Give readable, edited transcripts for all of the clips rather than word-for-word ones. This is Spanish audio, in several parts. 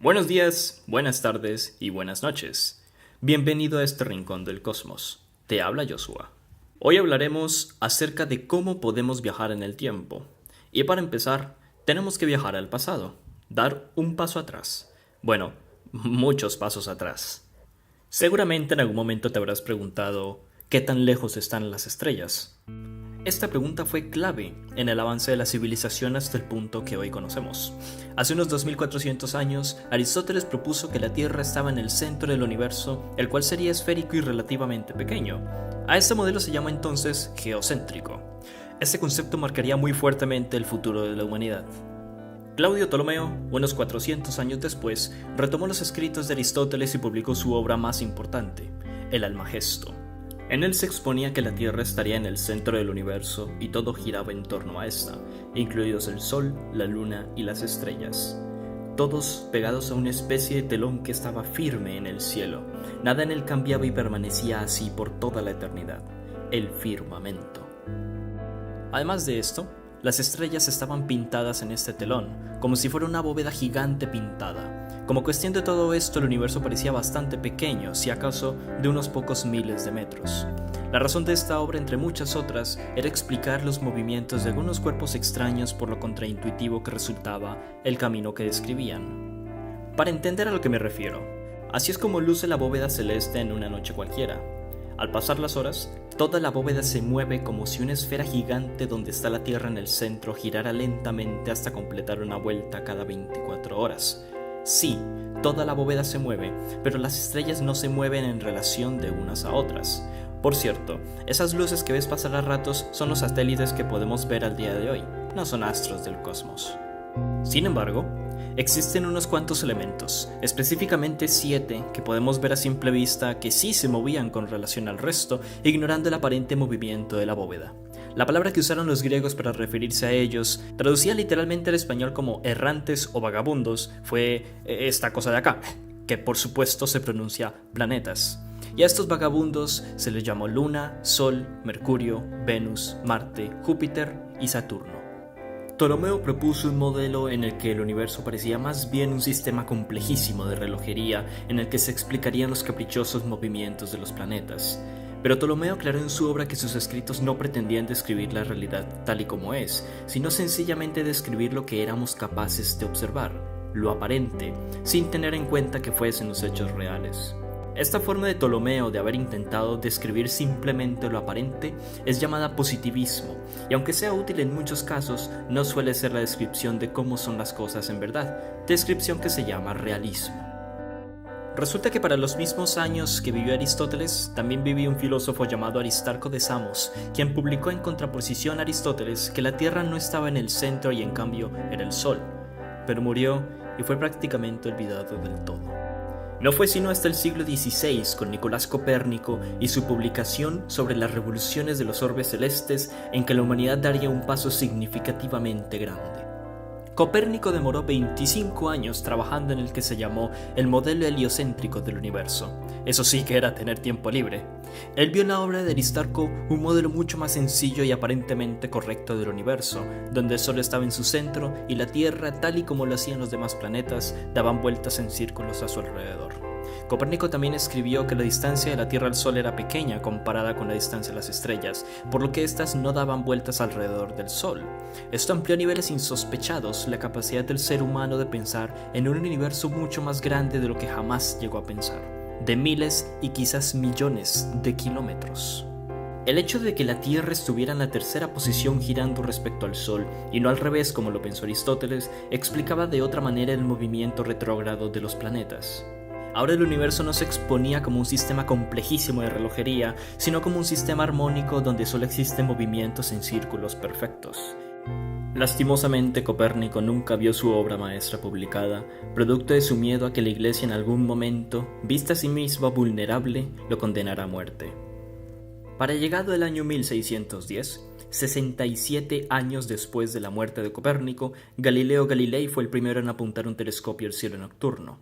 Buenos días, buenas tardes y buenas noches. Bienvenido a este rincón del cosmos. Te habla Joshua. Hoy hablaremos acerca de cómo podemos viajar en el tiempo. Y para empezar, tenemos que viajar al pasado, dar un paso atrás. Bueno, muchos pasos atrás. Seguramente en algún momento te habrás preguntado ¿qué tan lejos están las estrellas? Esta pregunta fue clave en el avance de la civilización hasta el punto que hoy conocemos. Hace unos 2400 años, Aristóteles propuso que la Tierra estaba en el centro del universo, el cual sería esférico y relativamente pequeño. A este modelo se llama entonces geocéntrico. Este concepto marcaría muy fuertemente el futuro de la humanidad. Claudio Ptolomeo, unos 400 años después, retomó los escritos de Aristóteles y publicó su obra más importante, el Almagesto. En él se exponía que la Tierra estaría en el centro del universo y todo giraba en torno a esta, incluidos el Sol, la Luna y las estrellas. Todos pegados a una especie de telón que estaba firme en el cielo. Nada en él cambiaba y permanecía así por toda la eternidad, el firmamento. Además de esto, las estrellas estaban pintadas en este telón, como si fuera una bóveda gigante pintada. Como cuestión de todo esto, el universo parecía bastante pequeño, si acaso de unos pocos miles de metros. La razón de esta obra, entre muchas otras, era explicar los movimientos de algunos cuerpos extraños por lo contraintuitivo que resultaba el camino que describían. Para entender a lo que me refiero, así es como luce la bóveda celeste en una noche cualquiera. Al pasar las horas, toda la bóveda se mueve como si una esfera gigante donde está la Tierra en el centro girara lentamente hasta completar una vuelta cada 24 horas. Sí, toda la bóveda se mueve, pero las estrellas no se mueven en relación de unas a otras. Por cierto, esas luces que ves pasar a ratos son los satélites que podemos ver al día de hoy, no son astros del cosmos. Sin embargo, existen unos cuantos elementos, específicamente 7, que podemos ver a simple vista que sí se movían con relación al resto, ignorando el aparente movimiento de la bóveda. La palabra que usaron los griegos para referirse a ellos, traducida literalmente al español como errantes o vagabundos, fue esta cosa de acá, que por supuesto se pronuncia planetas. Y a estos vagabundos se les llamó Luna, Sol, Mercurio, Venus, Marte, Júpiter y Saturno. Ptolomeo propuso un modelo en el que el universo parecía más bien un sistema complejísimo de relojería en el que se explicarían los caprichosos movimientos de los planetas. Pero Ptolomeo aclaró en su obra que sus escritos no pretendían describir la realidad tal y como es, sino sencillamente describir lo que éramos capaces de observar, lo aparente, sin tener en cuenta que fuesen los hechos reales. Esta forma de Ptolomeo de haber intentado describir simplemente lo aparente es llamada positivismo, y aunque sea útil en muchos casos, no suele ser la descripción de cómo son las cosas en verdad, descripción que se llama realismo. Resulta que para los mismos años que vivió Aristóteles, también vivía un filósofo llamado Aristarco de Samos, quien publicó en contraposición a Aristóteles que la Tierra no estaba en el centro y en cambio era el Sol, pero murió y fue prácticamente olvidado del todo. No fue sino hasta el siglo XVI, con Nicolás Copérnico y su publicación sobre las revoluciones de los orbes celestes, en que la humanidad daría un paso significativamente grande. Copérnico demoró 25 años trabajando en el que se llamó el modelo heliocéntrico del universo. Eso sí que era tener tiempo libre. Él vio en la obra de Aristarco un modelo mucho más sencillo y aparentemente correcto del universo, donde el Sol estaba en su centro y la Tierra, tal y como lo hacían los demás planetas, daban vueltas en círculos a su alrededor. Copérnico también escribió que la distancia de la Tierra al Sol era pequeña comparada con la distancia de las estrellas, por lo que éstas no daban vueltas alrededor del Sol. Esto amplió a niveles insospechados la capacidad del ser humano de pensar en un universo mucho más grande de lo que jamás llegó a pensar, de miles y quizás millones de kilómetros. El hecho de que la Tierra estuviera en la tercera posición girando respecto al Sol, y no al revés como lo pensó Aristóteles, explicaba de otra manera el movimiento retrógrado de los planetas. Ahora el universo no se exponía como un sistema complejísimo de relojería, sino como un sistema armónico donde solo existen movimientos en círculos perfectos. Lastimosamente, Copérnico nunca vio su obra maestra publicada, producto de su miedo a que la Iglesia en algún momento, vista a sí misma vulnerable, lo condenara a muerte. Para llegado el año 1610, 67 años después de la muerte de Copérnico, Galileo Galilei fue el primero en apuntar un telescopio al cielo nocturno.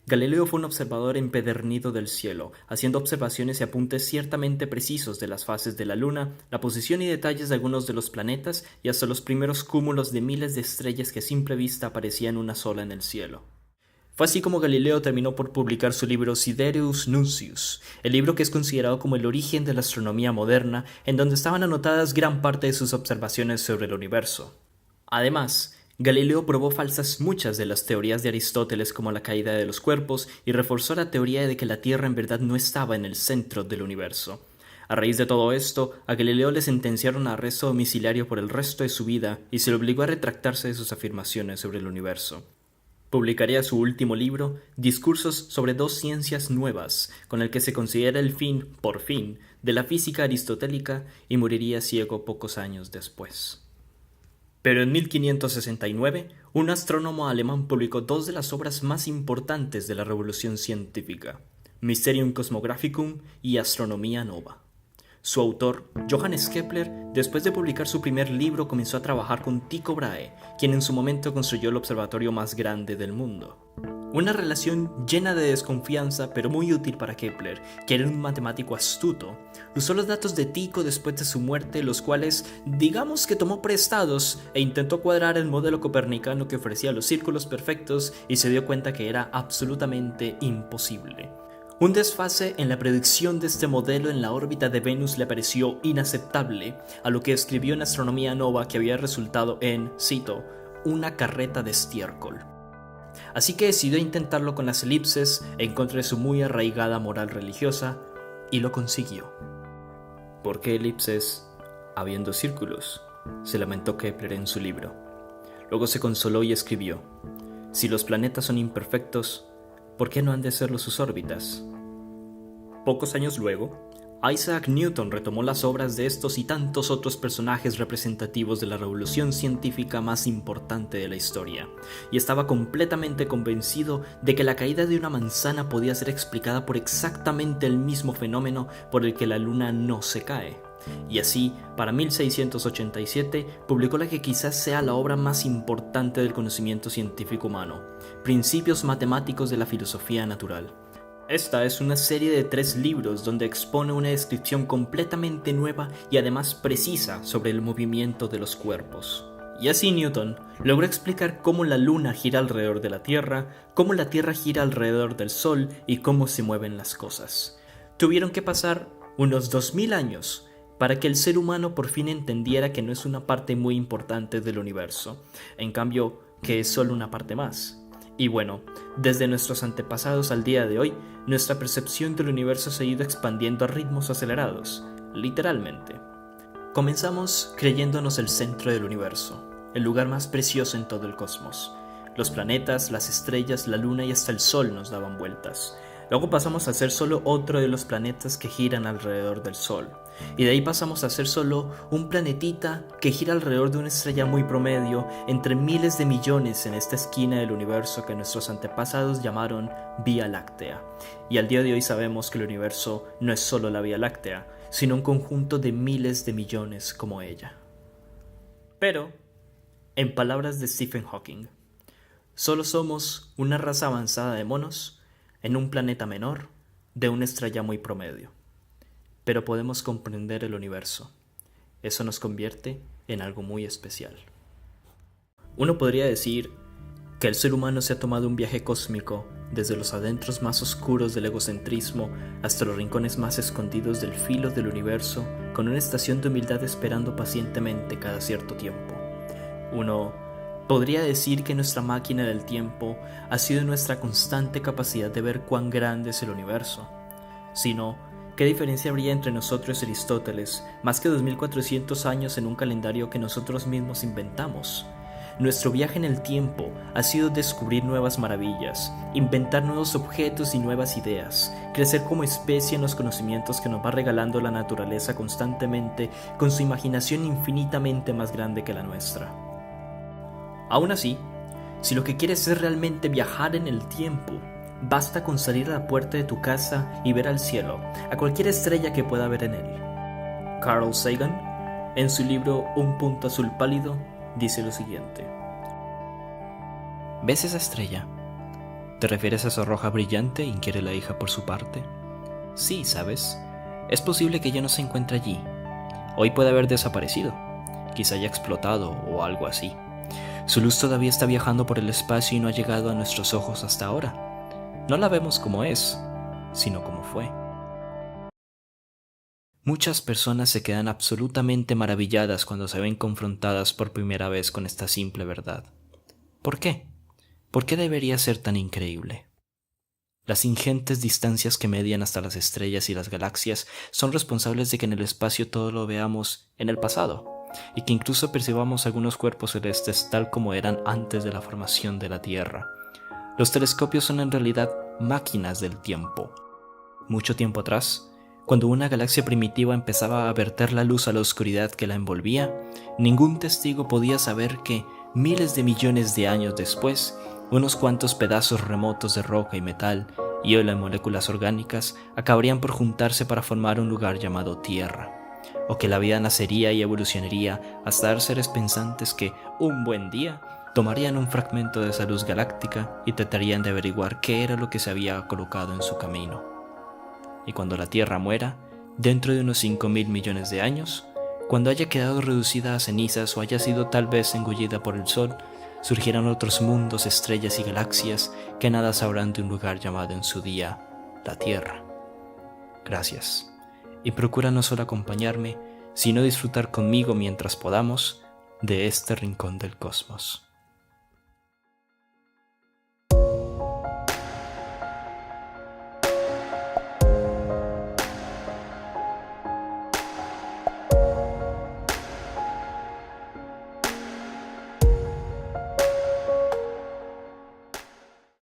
Galileo fue un observador empedernido del cielo, haciendo observaciones y apuntes ciertamente precisos de las fases de la Luna, la posición y detalles de algunos de los planetas y hasta los primeros cúmulos de miles de estrellas que a simple vista aparecían una sola en el cielo. Fue así como Galileo terminó por publicar su libro Sidereus Nuncius, el libro que es considerado como el origen de la astronomía moderna, en donde estaban anotadas gran parte de sus observaciones sobre el universo. Además, Galileo probó falsas muchas de las teorías de Aristóteles como la caída de los cuerpos y reforzó la teoría de que la Tierra en verdad no estaba en el centro del universo. A raíz de todo esto, a Galileo le sentenciaron a arresto domiciliario por el resto de su vida y se le obligó a retractarse de sus afirmaciones sobre el universo. Publicaría su último libro, Discursos sobre dos ciencias nuevas, con el que se considera el fin, por fin, de la física aristotélica y moriría ciego pocos años después. Pero en 1569, un astrónomo alemán publicó dos de las obras más importantes de la revolución científica, Mysterium Cosmographicum y Astronomia Nova. Su autor, Johannes Kepler, después de publicar su primer libro, comenzó a trabajar con Tycho Brahe, quien en su momento construyó el observatorio más grande del mundo. Una relación llena de desconfianza, pero muy útil para Kepler, que era un matemático astuto. Usó los datos de Tycho después de su muerte, los cuales, digamos que tomó prestados, e intentó cuadrar el modelo copernicano que ofrecía los círculos perfectos y se dio cuenta que era absolutamente imposible. Un desfase en la predicción de este modelo en la órbita de Venus le pareció inaceptable, a lo que escribió en Astronomía Nova que había resultado en, cito, una carreta de estiércol. Así que decidió intentarlo con las elipses en contra de su muy arraigada moral religiosa, y lo consiguió. ¿Por qué elipses habiendo círculos?, se lamentó Kepler en su libro. Luego se consoló y escribió, si los planetas son imperfectos, ¿por qué no han de serlo sus órbitas? Pocos años luego, Isaac Newton retomó las obras de estos y tantos otros personajes representativos de la revolución científica más importante de la historia, y estaba completamente convencido de que la caída de una manzana podía ser explicada por exactamente el mismo fenómeno por el que la luna no se cae. Y así, para 1687, publicó la que quizás sea la obra más importante del conocimiento científico humano, Principios matemáticos de la filosofía natural. Esta es una serie de 3 libros donde expone una descripción completamente nueva y además precisa sobre el movimiento de los cuerpos. Y así Newton logró explicar cómo la luna gira alrededor de la Tierra, cómo la Tierra gira alrededor del Sol y cómo se mueven las cosas. Tuvieron que pasar unos 2000 años para que el ser humano por fin entendiera que no es una parte muy importante del universo, en cambio que es solo una parte más. Y bueno, desde nuestros antepasados al día de hoy, nuestra percepción del universo se ha ido expandiendo a ritmos acelerados, literalmente. Comenzamos creyéndonos el centro del universo, el lugar más precioso en todo el cosmos. Los planetas, las estrellas, la luna y hasta el sol nos daban vueltas. Luego pasamos a ser solo otro de los planetas que giran alrededor del Sol. Y de ahí pasamos a ser solo un planetita que gira alrededor de una estrella muy promedio entre miles de millones en esta esquina del universo que nuestros antepasados llamaron Vía Láctea. Y al día de hoy sabemos que el universo no es solo la Vía Láctea, sino un conjunto de miles de millones como ella. Pero, en palabras de Stephen Hawking, solo somos una raza avanzada de monos en un planeta menor de una estrella muy promedio. Pero podemos comprender el universo. Eso nos convierte en algo muy especial. Uno podría decir que el ser humano se ha tomado un viaje cósmico desde los adentros más oscuros del egocentrismo hasta los rincones más escondidos del filo del universo, con una estación de humildad esperando pacientemente cada cierto tiempo. Uno podría decir que nuestra máquina del tiempo ha sido nuestra constante capacidad de ver cuán grande es el universo. Si no, ¿qué diferencia habría entre nosotros y Aristóteles, más que 2400 años en un calendario que nosotros mismos inventamos? Nuestro viaje en el tiempo ha sido descubrir nuevas maravillas, inventar nuevos objetos y nuevas ideas, crecer como especie en los conocimientos que nos va regalando la naturaleza constantemente con su imaginación infinitamente más grande que la nuestra. Aún así, si lo que quieres es realmente viajar en el tiempo, basta con salir a la puerta de tu casa y ver al cielo, a cualquier estrella que pueda ver en él. Carl Sagan, en su libro Un punto azul pálido, dice lo siguiente: ¿ves esa estrella? ¿Te refieres a esa roja brillante?, inquiere la hija por su parte. Sí, ¿sabes? Es posible que ya no se encuentre allí. Hoy puede haber desaparecido. Quizá haya explotado o algo así. Su luz todavía está viajando por el espacio y no ha llegado a nuestros ojos hasta ahora. No la vemos como es, sino como fue. Muchas personas se quedan absolutamente maravilladas cuando se ven confrontadas por primera vez con esta simple verdad. ¿Por qué? ¿Por qué debería ser tan increíble? Las ingentes distancias que median hasta las estrellas y las galaxias son responsables de que en el espacio todo lo veamos en el pasado, y que incluso percibamos algunos cuerpos celestes tal como eran antes de la formación de la Tierra. Los telescopios son en realidad máquinas del tiempo. Mucho tiempo atrás, cuando una galaxia primitiva empezaba a verter la luz a la oscuridad que la envolvía, ningún testigo podía saber que, miles de millones de años después, unos cuantos pedazos remotos de roca y metal, hielo y moléculas orgánicas acabarían por juntarse para formar un lugar llamado Tierra, o que la vida nacería y evolucionaría hasta dar seres pensantes que, un buen día, tomarían un fragmento de esa luz galáctica y tratarían de averiguar qué era lo que se había colocado en su camino. Y cuando la Tierra muera, dentro de unos 5.000 millones de años, cuando haya quedado reducida a cenizas o haya sido tal vez engullida por el Sol, surgirán otros mundos, estrellas y galaxias que nada sabrán de un lugar llamado en su día la Tierra. Gracias. Y procura no solo acompañarme, sino disfrutar conmigo mientras podamos de este rincón del cosmos.